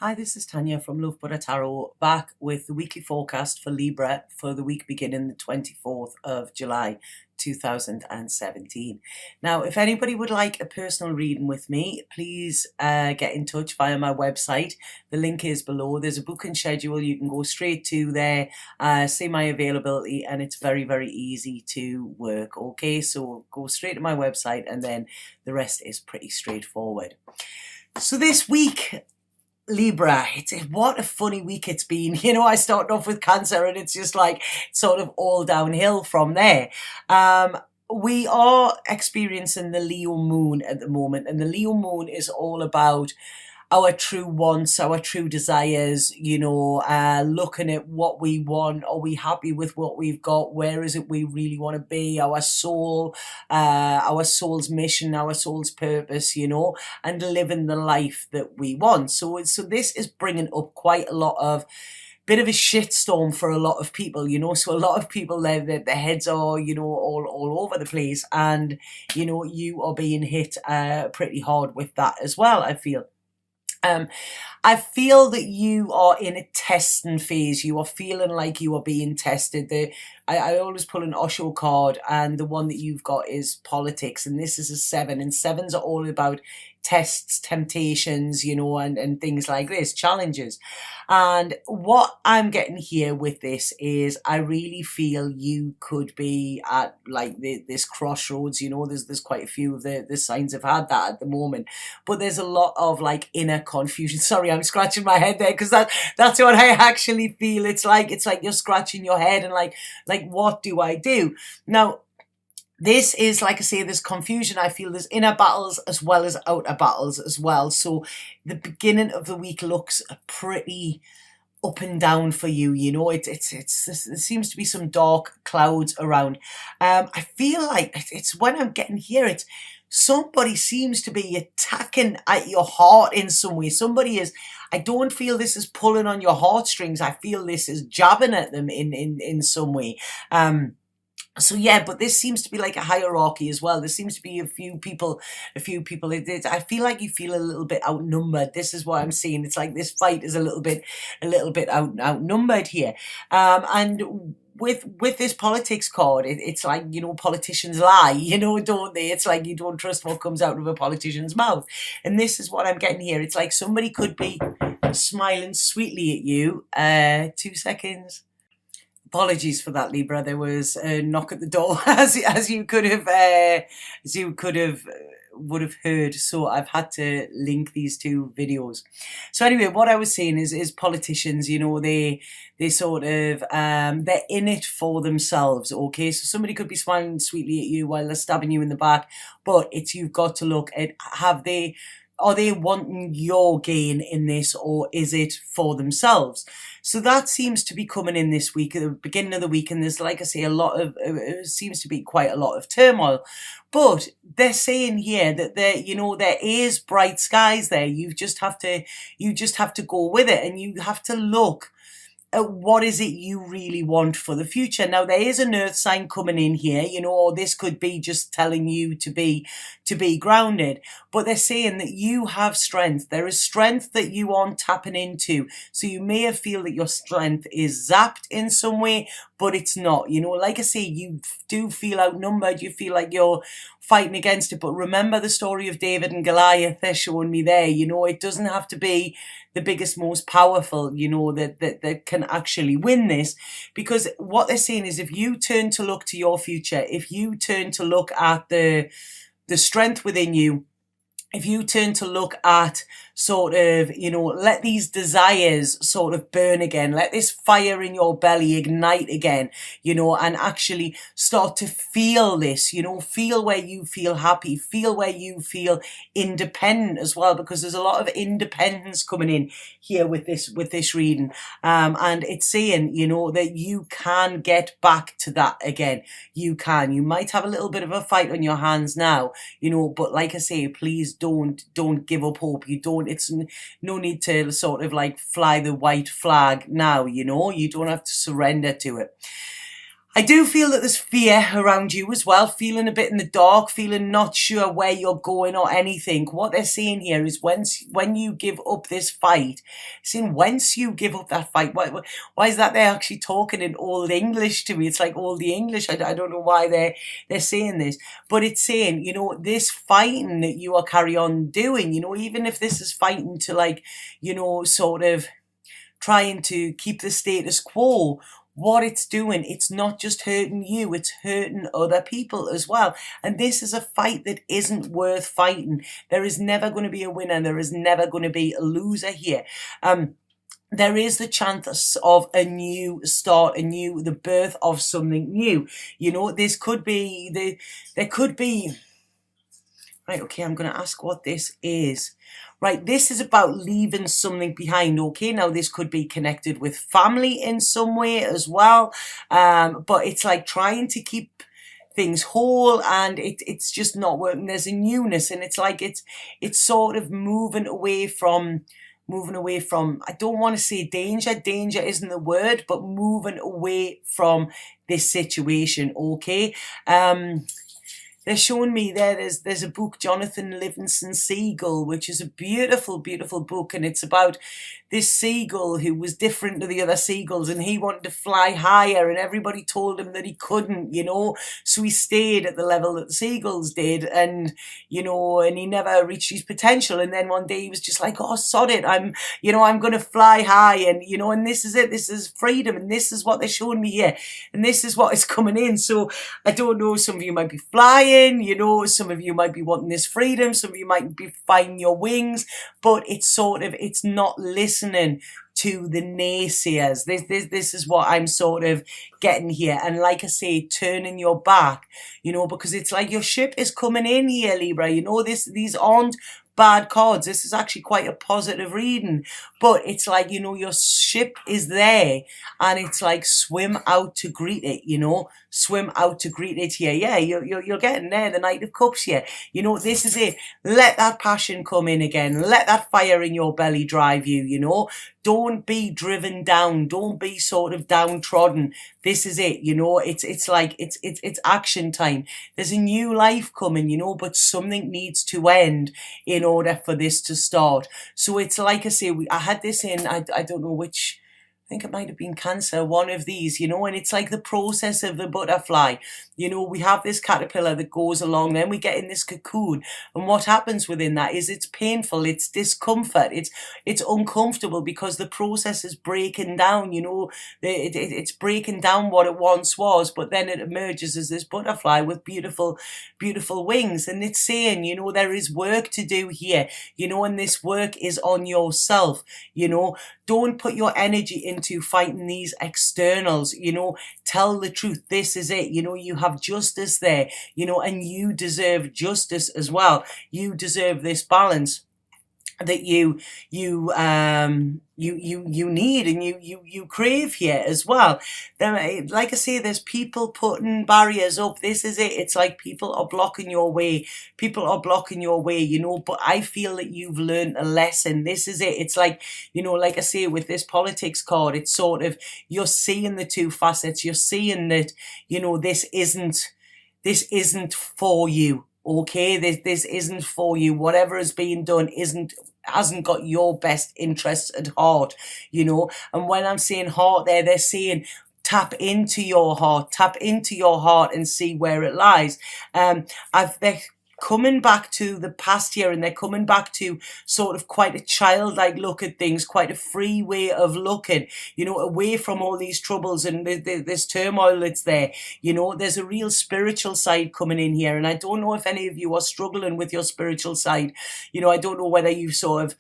Hi, this is Tanya from Love Buddha Tarot, back with the weekly forecast for Libra for the week beginning the 24th of July 2017. Now, if anybody would like a personal reading with me, please get in touch via my website. The link is below. There's a booking schedule. You can go straight to there, see my availability, and it's very, very easy to work. Okay, so go straight to my website and then the rest is pretty straightforward. So this week, Libra, what a funny week it's been. You know, I started off with Cancer and it's just like sort of all downhill from there. We are experiencing the Leo moon at the moment, and the Leo moon is all about our true wants, our true desires, you know, looking at what we want. Are we happy with what we've got? Where is it we really want to be? Our soul's mission, our soul's purpose, you know, and living the life that we want. So this is bringing up quite a lot of bit of a shitstorm for a lot of people, you know. So a lot of people, their heads are, you know, all over the place, and you know, you are being hit pretty hard with that as well, I feel. I feel that you are in a testing phase. You are feeling like you are being tested. I always pull an Osho card, and the one that you've got is politics, and this is a 7, and 7s are all about tests, temptations, you know, and things like this, challenges. And what I'm getting here with this is I really feel you could be at like this crossroads, you know. There's quite a few of the signs have had that at the moment, but there's a lot of like inner confusion. Sorry, I'm scratching my head there because that's what I actually feel. It's like you're scratching your head and like what do I do now? This is, like I say, there's confusion. I feel there's inner battles as well as outer battles as well. So the beginning of the week looks pretty up and down for you. You know, there seems to be some dark clouds around. I feel like it's when I'm getting here, it's somebody seems to be attacking at your heart in some way. Somebody is, I don't feel this is pulling on your heartstrings. I feel this is jabbing at them in some way. So yeah, but this seems to be like a hierarchy as well. There seems to be a few people. I feel like you feel a little bit outnumbered. This is what I'm seeing. It's like this fight is a little bit outnumbered here. And with this politics card, it's like, you know, politicians lie, you know, don't they? It's like you don't trust what comes out of a politician's mouth. And this is what I'm getting here. It's like somebody could be smiling sweetly at you. 2 seconds. Apologies for that, Libra. There was a knock at the door, as you could have would have heard. So I've had to link these two videos. So anyway, what I was saying is politicians, you know, they sort of they're in it for themselves. Okay, so somebody could be smiling sweetly at you while they're stabbing you in the back, but you've got to look at, are they wanting your gain in this, or is it for themselves? So that seems to be coming in this week, at the beginning of the week, and there's, like I say, seems to be quite a lot of turmoil. But they're saying here that there is bright skies there. You just have to go with it, and you have to look at what is it you really want for the future. Now, there is an earth sign coming in here, you know, or this could be just telling you to be grounded, but they're saying that you have strength. There is strength that you aren't tapping into. So you may have feel that your strength is zapped in some way, but it's not, you know. Like I say, you do feel outnumbered. You feel like you're fighting against it, but remember the story of David and Goliath. They're showing me there, you know, it doesn't have to be the biggest, most powerful, you know, that can actually win this. Because what they're saying is, if you turn to look to your future, if you turn to look at the strength within you, if you turn to look at sort of, you know, let these desires sort of burn again, let this fire in your belly ignite again, you know, and actually start to feel this, you know, feel where you feel happy, feel where you feel independent as well, because there's a lot of independence coming in here with this reading. And it's saying, you know, that you can get back to that again. You might have a little bit of a fight on your hands now, you know, but like I say, please don't give up hope. It's no need to sort of like fly the white flag now, you know. You don't have to surrender to it. I do feel that there's fear around you as well, feeling a bit in the dark, feeling not sure where you're going or anything. What they're saying here is when you give up this fight, saying once you give up that fight, why is that they're actually talking in Old English to me? It's like Old English. I don't know why they're saying this, but it's saying, you know, this fighting that you are carry on doing, you know, even if this is fighting to like, you know, sort of trying to keep the status quo, what it's doing, it's not just hurting you, it's hurting other people as well. And this is a fight that isn't worth fighting. There is never going to be a winner. There is never going to be a loser here. There is the chance of a new start, the birth of something new. You know, this could be, there could be, right, okay, I'm going to ask what this is. Right, this is about leaving something behind, okay? Now, this could be connected with family in some way as well, but it's like trying to keep things whole, and it's just not working. There's a newness, and it's like it's sort of moving away from, I don't want to say danger isn't the word, but moving away from this situation, okay? They're showing me there's a book, Jonathan Livingston Seagull, which is a beautiful, beautiful book, and it's about this seagull who was different to the other seagulls, and he wanted to fly higher, and everybody told him that he couldn't, you know, so he stayed at the level that the seagulls did, and, you know, and he never reached his potential, and then one day he was just like, oh, sod it, I'm going to fly high, and, you know, and this is it, this is freedom, and this is what they're showing me here, and this is what is coming in. So I don't know, some of you might be flying, you know, some of you might be wanting this freedom, some of you might be finding your wings, but it's sort of, it's not listening to the naysayers. This is what I'm sort of getting here. And like I say, turning your back, you know, because it's like your ship is coming in here, Libra. You know, these aren't bad cards. This is actually quite a positive reading, but it's like, you know, your ship is there, and it's like swim out to greet it, you know, swim out to greet it here. Yeah, you're getting there, the Knight of Cups here. You know, this is it. Let that passion come in again. Let that fire in your belly drive you, you know. Don't be driven down. Don't be sort of downtrodden. This is it, you know. It's like it's action time. There's a new life coming, you know, but something needs to end in order for this to start. So it's like I say, I had this in, I don't know which, I think it might have been Cancer, one of these, you know, and it's like the process of the butterfly. You know, we have this caterpillar that goes along, then we get in this cocoon, and what happens within that is it's painful, it's discomfort, it's uncomfortable, because the process is breaking down, you know, it's breaking down what it once was, but then it emerges as this butterfly with beautiful, beautiful wings. And it's saying, you know, there is work to do here, you know, and this work is on yourself, you know. Don't put your energy into fighting these externals, you know. Tell the truth. This is it, you know. You have justice there, you know, and you deserve justice as well. You deserve this balance that you need, and you crave here as well. Then, like I say, there's people putting barriers up. This is it. It's like people are blocking your way. People are blocking your way, you know, but I feel that you've learned a lesson. This is it. It's like, you know, like I say, with this politics card, it's sort of, you're seeing the two facets. You're seeing that, you know, this isn't for you. Okay, this isn't for you. Whatever is being done hasn't got your best interests at heart, you know. And when I'm saying heart there, they're saying tap into your heart and see where it lies. They're coming back to the past here, and they're coming back to sort of quite a childlike look at things, quite a free way of looking, you know, away from all these troubles and this turmoil that's there. You know, there's a real spiritual side coming in here, and I don't know if any of you are struggling with your spiritual side. You know, I don't know whether you sort of,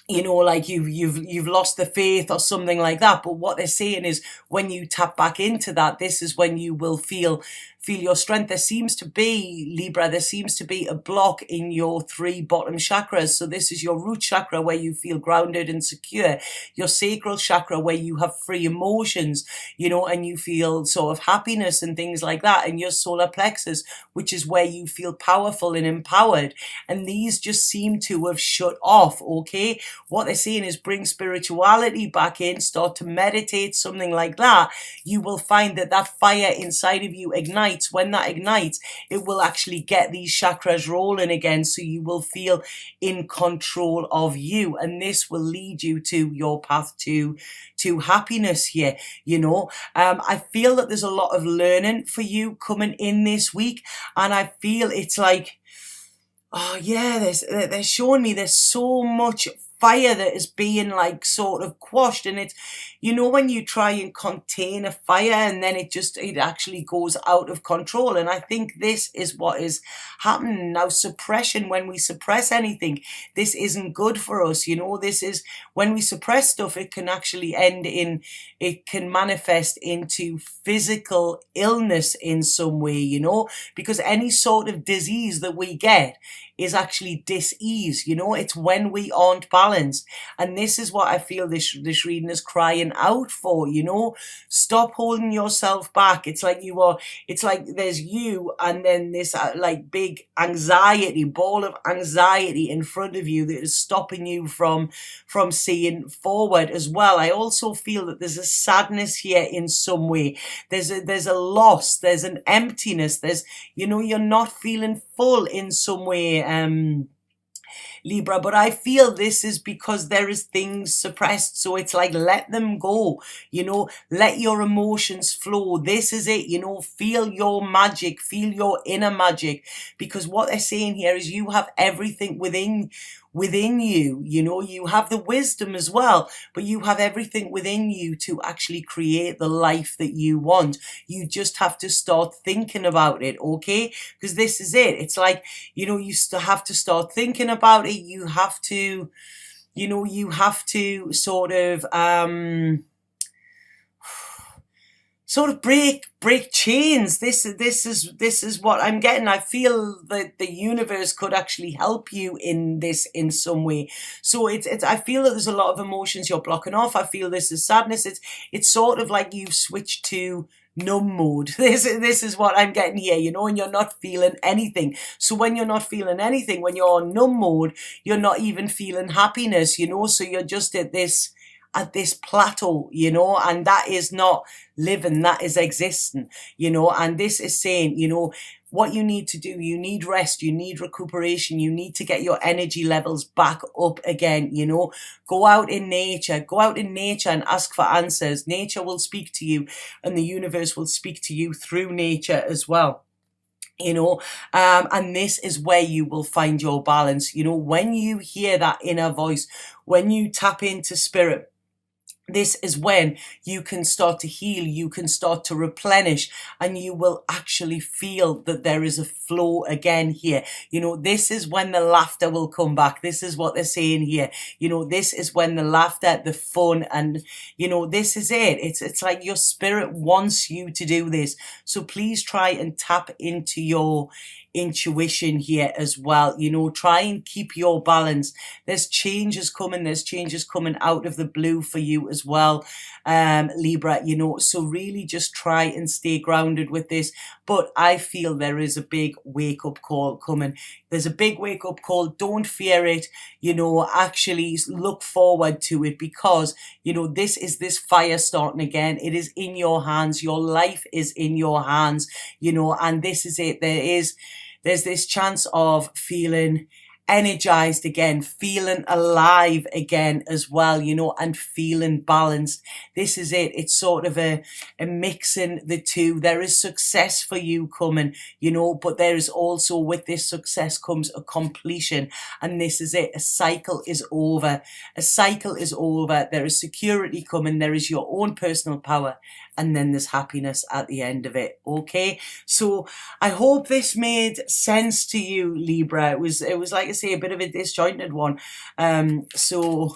you know, like you've lost the faith or something like that. But what they're saying is, when you tap back into that, this is when you will feel feel your strength. There seems to be, Libra, there seems to be a block in your 3 bottom chakras. So this is your root chakra, where you feel grounded and secure, your sacral chakra, where you have free emotions, you know, and you feel sort of happiness and things like that, and your solar plexus, which is where you feel powerful and empowered. And these just seem to have shut off. Okay, what they're saying is bring spirituality back in, start to meditate, something like that. You will find that that fire inside of you ignites. When that ignites, it will actually get these chakras rolling again, so you will feel in control of you, and this will lead you to your path to happiness here, you know. I feel that there's a lot of learning for you coming in this week, and I feel it's like, oh yeah, they're showing me there's so much fire that is being like sort of quashed, and it's, you know, when you try and contain a fire and then it actually goes out of control. And I think this is what is happening now. Suppression, when we suppress anything, this isn't good for us, you know. This is, when we suppress stuff, it can actually it can manifest into physical illness in some way, you know, because any sort of disease that we get is actually dis-ease, you know. It's when we aren't balanced, and this is what I feel this reading is crying out for, you know. Stop holding yourself back. It's like there's you, and then this like big ball of anxiety in front of you that is stopping you from seeing forward as well. I also feel that there's a sadness here in some way. There's a loss, there's an emptiness, there's, you know, you're not feeling full in some way, Libra, but I feel this is because there is things suppressed. So it's like, let them go, you know, let your emotions flow. This is it, you know, feel your magic, feel your inner magic, because what they're saying here is you have everything within you, you know. You have the wisdom as well, but you have everything within you to actually create the life that you want. You just have to start thinking about it, okay? Because this is it. It's like, you know, you still have to start thinking about it. You have to, you know, you have to sort of break chains. This is what I'm getting. I feel that the universe could actually help you in this in some way. So it's I feel that there's a lot of emotions you're blocking off. I feel this is sadness. It's sort of like you've switched to numb mode. This is what I'm getting here, you know, and you're not feeling anything. So when you're not feeling anything, when you're on numb mode, you're not even feeling happiness, you know. So you're just at this plateau, you know, and that is not living, that is existing, you know. And this is saying, you know, what you need to do, you need rest, you need recuperation, you need to get your energy levels back up again, you know. Go out in nature and ask for answers. Nature will speak to you, and the universe will speak to you through nature as well, you know. And this is where you will find your balance, you know. When you hear that inner voice, when you tap into spirit, this is when you can start to heal, you can start to replenish, and you will actually feel that there is a flow again here. You know, this is when the laughter will come back. This is what they're saying here. You know, this is when the laughter, the fun, and, you know, this is it. It's like your spirit wants you to do this. So please try and tap into your intuition here as well, you know. Try and keep your balance. There's changes coming out of the blue for you as well, Libra, you know. So really just try and stay grounded with this. But I feel there is a big wake-up call coming. There's a big wake-up call. Don't fear it, you know. Actually look forward to it, because, you know, this is this fire starting again. It is in your hands. Your life is in your hands, you know. And this is it. There's this chance of feeling energized again, feeling alive again as well, you know, and feeling balanced. This is it. It's sort of a mixing the two. There is success for you coming, you know, but there is also, with this success comes a completion. And this is it. A cycle is over. A cycle is over. There is security coming. There is your own personal power. And then there's happiness at the end of it. Okay. So I hope this made sense to you, Libra. It was like I say, a bit of a disjointed one. So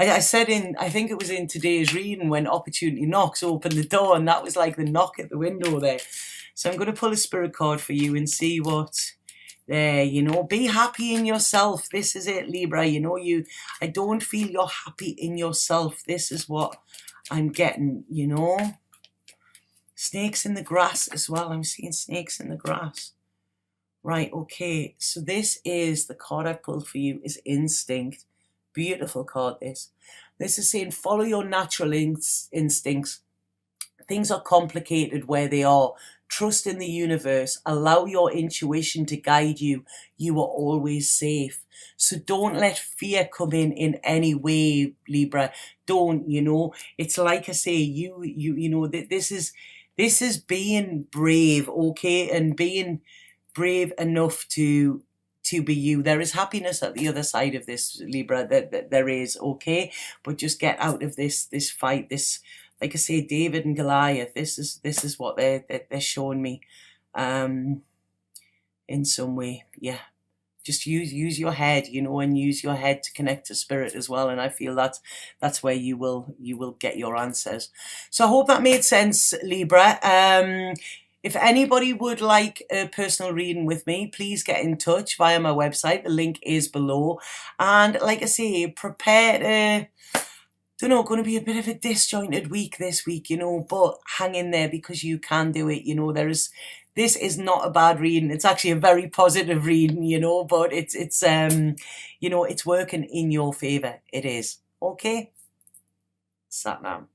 I said I think it was in today's reading, when opportunity knocks, open the door, and that was like the knock at the window there. So I'm going to pull a spirit card for you and see what there, be happy in yourself. This is it, Libra. I don't feel you're happy in yourself. This is what I'm getting, Snakes in the grass as well. I'm seeing snakes in the grass. Right, okay. So this is the card I pulled for you, is Instinct. Beautiful card, this. This is saying follow your natural instincts. Things are complicated where they are. Trust in the universe. Allow your intuition to guide you. You are always safe. So don't let fear come in any way, Libra. Don't, It's like I say, this is being brave, okay? And being brave enough to be you. There is happiness at the other side of this, Libra. That there is, okay? But just get out of this fight, this, like I say, David and Goliath. This is what they're showing me, in some way. Yeah, just use your head, and use your head to connect to spirit as well. And I feel that's where you will get your answers. So I hope that made sense, Libra. If anybody would like a personal reading with me, please get in touch via my website. The link is below. And like I say, prepare to, going to be a bit of a disjointed week this week, but hang in there, because you can do it. This is not a bad reading. It's actually a very positive reading, but it's it's working in your favor. It is. Okay? Sat now.